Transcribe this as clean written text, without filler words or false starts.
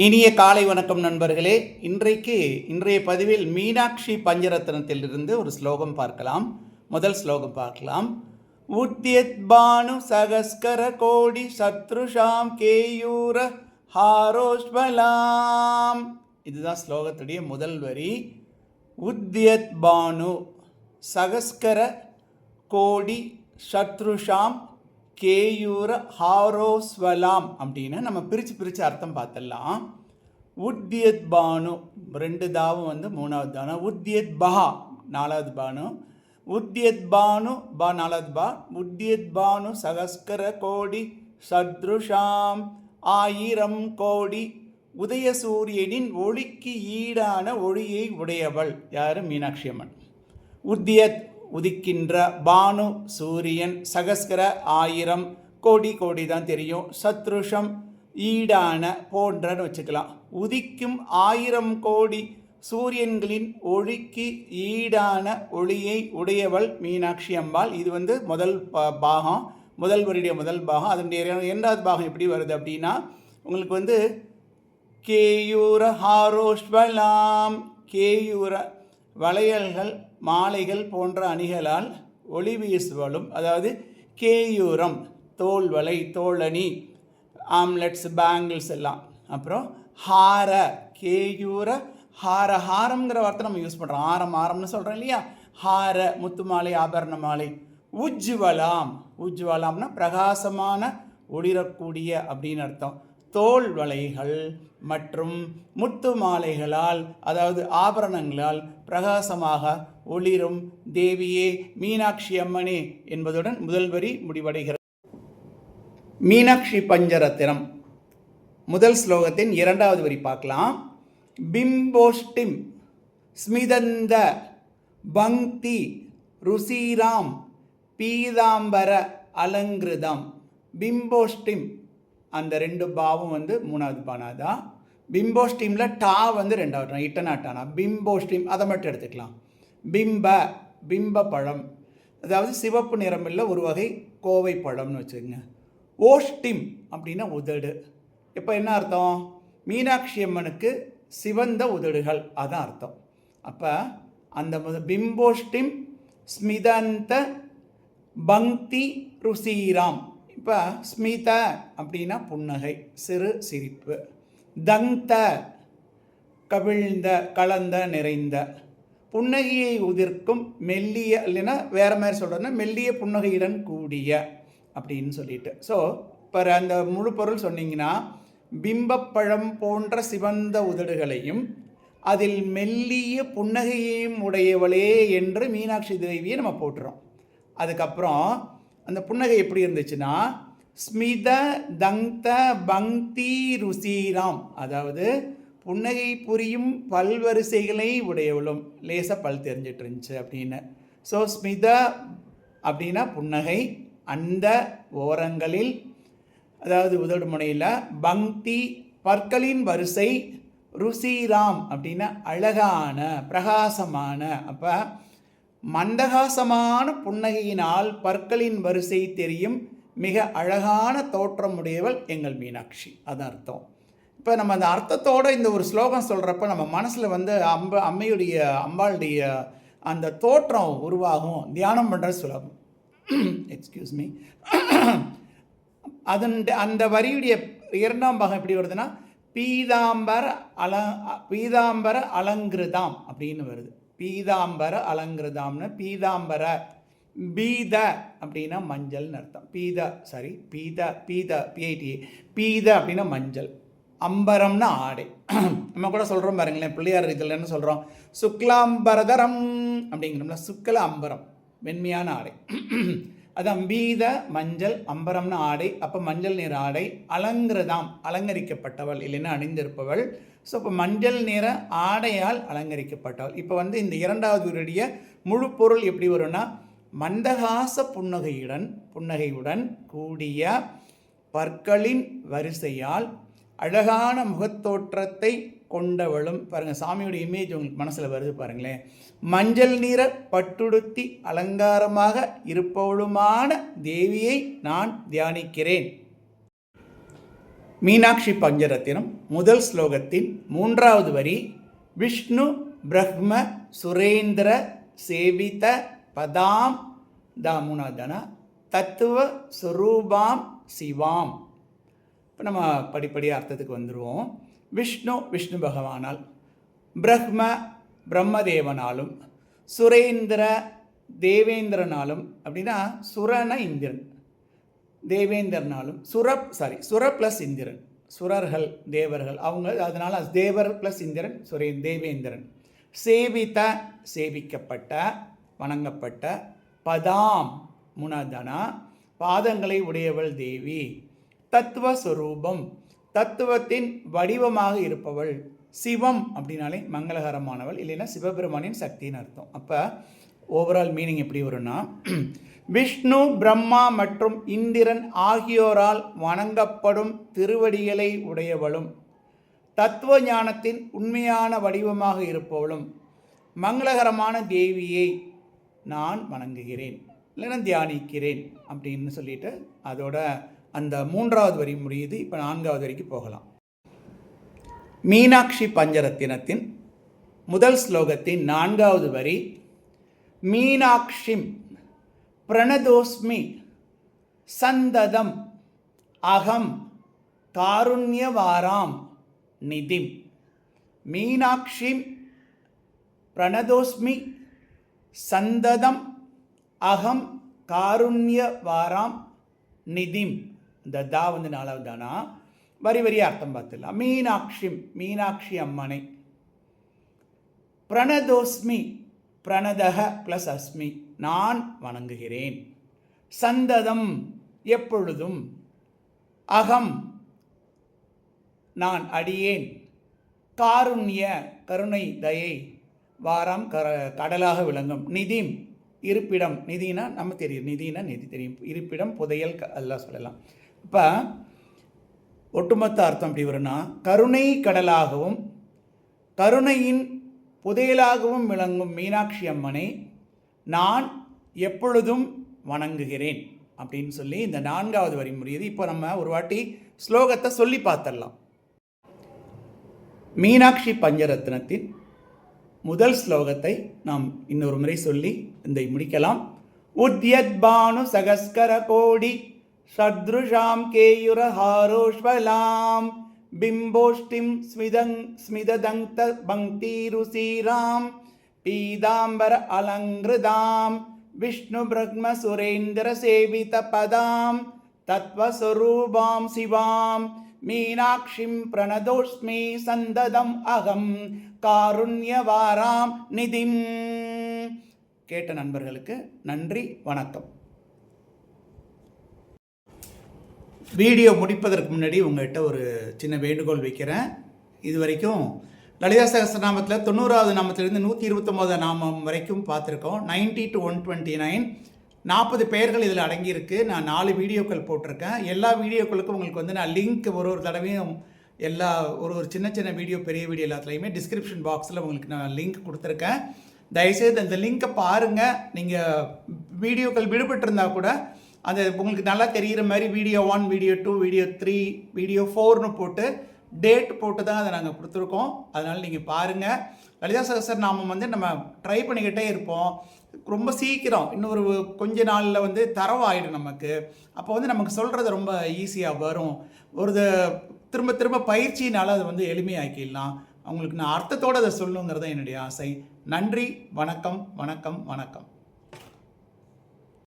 இனிய காலை வணக்கம் நண்பர்களே. இன்றைய பதிவில் மீனாட்சி பஞ்சரத்னத்திலிருந்து ஒரு ஸ்லோகம் பார்க்கலாம். முதல் ஸ்லோகம் பார்க்கலாம். உத்யத் பானு சகஸ்கர கோடி சத்ருஷாம் கேயூர ஹாரோஷ்வலாம். இதுதான் ஸ்லோகத்துடைய முதல் வரி. உத்யத் பானு சகஸ்கர கோடி சத்ருஷாம் கேயூர ஹாரோஸ்வலாம் அப்படின்னு நம்ம பிரித்து அர்த்தம் பார்த்துடலாம். உத்யத் பானு ரெண்டு தாவும் வந்து மூணாவது தானம். உத்யத் பஹா நாலாவது பானு. உத்யத் பானு பா நாலாவது பா. உத்யத் பானு சகஸ்கர கோடி சத்ருஷாம் ஆயிரம் கோடி உதய சூரியனின் ஒளிக்கு ஈடான ஒளியை உடையவள் யார்? மீனாட்சி அம்மன். உத்யத் உதிக்கின்ற, பானு சூரியன், சகஸ்கர ஆயிரம், கோடி கோடி தான் தெரியும், சத்ருஷம் ஈடான போன்றன்னு வச்சுக்கலாம். உதிக்கும் 1000 கோடி சூரியன்களின் ஒளிக்கு ஈடான ஒளியை உடையவள் மீனாட்சி அம்பாள். இது வந்து முதல் பாகம், முதல் வரியுடைய முதல் பாகம். அதனுடைய இரண்டாவது பாகம் எப்படி வருது அப்படின்னா, உங்களுக்கு வந்து கேயூர ஹாரோஷ்வலாம், கேயூர வளையல்கள் மாலைகள் போன்ற அணிகளால் ஒளி வீசுவலும், அதாவது கேயூரம் தோல் வலை, தோளணி, ஆம்லெட்ஸ், பேங்கிள்ஸ் எல்லாம். அப்புறம் ஹார, கேயூர ஹார, ஹாரம்ங்கிற வார்த்தை நம்ம யூஸ் பண்ணுறோம். ஆரம்னு சொல்கிறோம் இல்லையா? ஹார முத்து மாலை, ஆபரண மாலை. உஜ்வலாம், உஜ்வலாம்னா பிரகாசமான, ஒளிரக்கூடிய அப்படின்னு அர்த்தம். தோல் வளைகள் மற்றும் முத்து மாலைகளால், அதாவது ஆபரணங்களால் பிரகாசமாக ஒளிரும் தேவியே மீனாட்சி அம்மனே என்பதுடன் முதல் வரி முடிவடைகிறது. மீனாட்சி பஞ்சரத்னம் முதல் ஸ்லோகத்தின் இரண்டாவது வரி பார்க்கலாம். பிம்போஷ்டிம் ஸ்மிதந்த பங்க்தி ருசிராம் பீதாம்பர அலங்கிருதம். பிம்போஷ்டிம் அந்த ரெண்டு பாவும் வந்து மூணாவது பானாதா. பிம்போஷ்டிமில் டா வந்து ரெண்டாவது, இட்டனாட்டானா. பிம்போஷ்டிம் அதை மட்டும் எடுத்துக்கலாம். பிம்ப பழம், அதாவது சிவப்பு நிறமில்ல ஒரு வகை கோவை பழம்னு வச்சுக்கோங்க. ஓஷ்டிம் அப்படின்னா உதடு. இப்போ என்ன அர்த்தம்? மீனாட்சி அம்மனுக்கு சிவந்த உதடுகள், அதான் அர்த்தம். அப்போ அந்த பிம்போஷ்டிம் ஸ்மிதந்த பங்க்தி ருசிராம். இப்போ ஸ்மித அப்படின்னா புன்னகை, சிறு சிரிப்பு. தந்த கவிழ்ந்த, கலந்த, நிறைந்த. புன்னகையை உதிர்க்கும் மெல்லிய, இல்லைன்னா வேறு மாதிரி சொல்கிறோன்னா மெல்லிய புன்னகையுடன் கூடிய அப்படின்னு சொல்லிட்டு. ஸோ இப்போ அந்த முழு பொருள் சொன்னீங்கன்னா, பிம்பப்பழம் போன்ற சிவந்த உதடுகளையும் அதில் மெல்லிய புன்னகையையும் உடையவளே என்று மீனாட்சி தேவியை நம்ம போட்டுறோம். அதுக்கப்புறம் அந்த புன்னகை எப்படி இருந்துச்சுன்னா, ஸ்மித தந்த பங்க்தி ருசிராம், அதாவது புன்னகை புரியும் பல்வரிசைகளை உடையவளும், லேசாக பல் தெரிஞ்சிட்டு இருந்துச்சு அப்படின்னு. ஸோ ஸ்மித அப்படின்னா புன்னகை, அந்த ஓரங்களில், அதாவது உதடு முனையில், பங்க்தி பற்களின் வரிசை, ருசிராம் அப்படின்னா அழகான, பிரகாசமான. அப்போ மந்தகாசமான புன்னகையினால் பற்களின் வரிசை தெரியும் மிக அழகான தோற்றமுடையவள் எங்கள் மீனாட்சி, அதான் அர்த்தம். இப்போ நம்ம அந்த அர்த்தத்தோடு இந்த ஒரு ஸ்லோகம் சொல்கிறப்ப நம்ம மனசில் வந்து அம்பாளுடைய அந்த தோற்றம் உருவாகும். தியானம் பண்ணுறது சுலபம். Excuse me. அந்த வரியுடைய இரண்டாம் பாகம் எப்படி வருதுன்னா, பீதாம்பர அலங்கிருதாம் அப்படின்னு வருது. பீதாம்பர அலங்கிருதாம்னு, பீதாம்பர பீத அப்படின்னா மஞ்சள்னு அர்த்தம். பீத அப்படின்னா மஞ்சள். அம்பரம்னா ஆடை. நம்ம கூட சொல்கிறோம் பாருங்களேன், பிள்ளையார் இதில் என்ன சொல்கிறோம், சுக்லாம்பரதரம் அப்படிங்கிறோம்ல. சுக்கல அம்பரம், வெண்மையான ஆடை. அதான் பீத மஞ்சள், அம்பரம்னா ஆடை. அப்போ மஞ்சள் நிற ஆடை. அலங்கிருதாம் அலங்கரிக்கப்பட்டவள், இல்லைன்னா அணிந்திருப்பவள். ஸோ இப்போ மஞ்சள் நிற ஆடையால் அலங்கரிக்கப்பட்டவள். இப்போ வந்து இந்த இரண்டாவது முழு பொருள் எப்படி வரும்னா, மந்தகாச புன்னகையுடன் கூடிய பற்களின் வரிசையால் அழகான முகத்தோற்றத்தை கொண்டவளும். பாருங்கள், சாமியோட இமேஜ் உங்களுக்கு மனசில் வருது பாருங்களேன். மஞ்சள் நிற பட்டுடுத்தி அலங்காரமாக இருப்பவளுமான தேவியை நான் தியானிக்கிறேன். மீனாட்சி பஞ்சரத்தினம் முதல் ஸ்லோகத்தின் 3வது வரி, விஷ்ணு பிரம்ம சுரேந்திர சேவித பதாம் தாமுனதன தத்துவ சுரூபாம் சிவாம். இப்போ நம்ம படிப்படியாக அர்த்தத்துக்கு வந்துடுவோம். விஷ்ணு பகவானால், பிரம்மதேவனாலும், சுரேந்திர தேவேந்திரனாலும், அப்படின்னா சுரன இந்திரன், தேவேந்திரனாலும், சுர ப்ளஸ் இந்திரன், சுரர்கள் தேவர்கள் அவங்க, அதனால் தேவர் ப்ளஸ் இந்திரன் தேவேந்திரன், சேவிக்கப்பட்ட வணங்கப்பட்ட, பதாம் முனதனா பாதங்களை உடையவள் தேவி, தத்துவஸ்வரூபம் தத்துவத்தின் வடிவமாக இருப்பவள், சிவம் அப்படின்னாலே மங்களகரமானவள், இல்லைன்னா சிவபெருமானின் சக்தின்னு அர்த்தம். அப்போ ஓவரால் மீனிங் எப்படி வரும்னா, விஷ்ணு பிரம்மா மற்றும் இந்திரன் ஆகியோரால் வணங்கப்படும் திருவடிகளை உடையவளும், தத்துவ ஞானத்தின் உண்மையான வடிவமாக இருப்பவளும், மங்களகரமான தேவியை நான் வணங்குகிறேன், இல்லைன்னா தியானிக்கிறேன் அப்படின்னு சொல்லிட்டு அதோட அந்த 3வது வரி முடியுது. இப்போ 4வது வரிக்கு போகலாம். மீனாட்சி பஞ்சரத்தினத்தின் முதல் ஸ்லோகத்தின் 4வது வரி, மீனாட்சிம் பிரணதோஸ்மி சந்ததம் அகம் காருண்யவாராம் நிதிம். மீனாட்சிம் பிரணதோஸ்மி சந்ததம் அகம் காருண்யவாராம் நிதிம். இந்த தா 4வது தானா, வரி அர்த்தம் பார்த்துடலாம். மீனாட்சி அம்மனை, பிரணதோஸ்மி பிரணதக ப்ளஸ் அஸ்மி நான் வணங்குகிறேன், சந்ததம் எப்பொழுதும், அகம் நான் அடியேன், காருண்ய கருணை தயை, வாரம் கடலாக விளங்கும், நிதிம் இருப்பிடம், நிதினா நம்ம தெரியும், நிதினா நிதி தெரியும், இருப்பிடம் புதையல் அதெல்லாம் சொல்லலாம். இப்போ ஒட்டுமொத்த அர்த்தம் எப்படி வரும்னா, கருணை கடலாகவும் கருணையின் புதையலாகவும் விளங்கும் மீனாட்சி அம்மனை நான் எப்பொழுதும் வணங்குகிறேன் அப்படின்னு சொல்லி இந்த 4வது வரி முடியுது. இப்போ நம்ம ஒரு வாட்டி ஸ்லோகத்தை சொல்லி பார்த்துடலாம். மீனாட்சி பஞ்சரத்னத்தின் முதல் ஸ்லோகத்தை நாம் இன்னொரு முறை சொல்லி இந்த முடிக்கலாம். உத்யத்பானு சகஸ்கர கோடி சத்ருஷாம் கேயுரஹாரோஷ்வலாம் பிம்போஷ்டிம் ஸ்மிததந்த பங்கீருசீராம் பீதாம்பர அலங்கிருதாம் விஷ்ணு பிரம்ம சுரேந்திர சேவித பதாம் தத்வஸ்வரூபாம் சிவாம் மீனாட்சிம் பிரணதோஸ்மி சந்ததம் அகம் காருண்யவாராம் நிதிம். கேட்ட நண்பர்களுக்கு நன்றி, வணக்கம். வீடியோ முடிப்பதற்கு முன்னாடி உங்கள்கிட்ட ஒரு சின்ன வேண்டுகோள் வைக்கிறேன். இது வரைக்கும் லலிதா சகஸ்ரநாமத்தில் 90வது நாமத்திலிருந்து 129 நாமம் வரைக்கும் பார்த்துருக்கோம். 90 to 129 40 பெயர்கள் இதில் அடங்கியிருக்கு. நான் 4 வீடியோக்கள் போட்டிருக்கேன். எல்லா வீடியோக்களுக்கும் உங்களுக்கு நான் லிங்க் ஒரு தடவையும் எல்லா ஒரு சின்ன வீடியோ பெரிய வீடியோ எல்லாத்துலேயுமே டிஸ்கிரிப்ஷன் பாக்ஸில் உங்களுக்கு நான் லிங்க் கொடுத்துருக்கேன். தயவுசெய்து அந்த லிங்க்கை பாருங்கள். நீங்கள் வீடியோக்கள் விடுபட்டிருந்தால் கூட அந்த உங்களுக்கு நல்லா தெரிகிற மாதிரி வீடியோ 1, வீடியோ 2, வீடியோ 3, வீடியோ 4னு போட்டு டேட் போட்டு தான் அதை நாங்கள் கொடுத்துருக்கோம். அதனால் நீங்கள் பாருங்கள். லலிதா சகஸ்ரநாமம் நம்ம ட்ரை பண்ணிக்கிட்டே இருப்போம். ரொம்ப சீக்கிரம் இன்னொரு கொஞ்ச நாளில் தரவாயிடும் நமக்கு. அப்போ நமக்கு சொல்கிறது ரொம்ப ஈஸியாக வரும். திரும்ப பயிற்சியினால் அதை எளிமையாக்கிடலாம். அவங்களுக்கு நான் அர்த்தத்தோடு அதை சொல்லணுங்கிறது என்னுடைய ஆசை. நன்றி, வணக்கம்.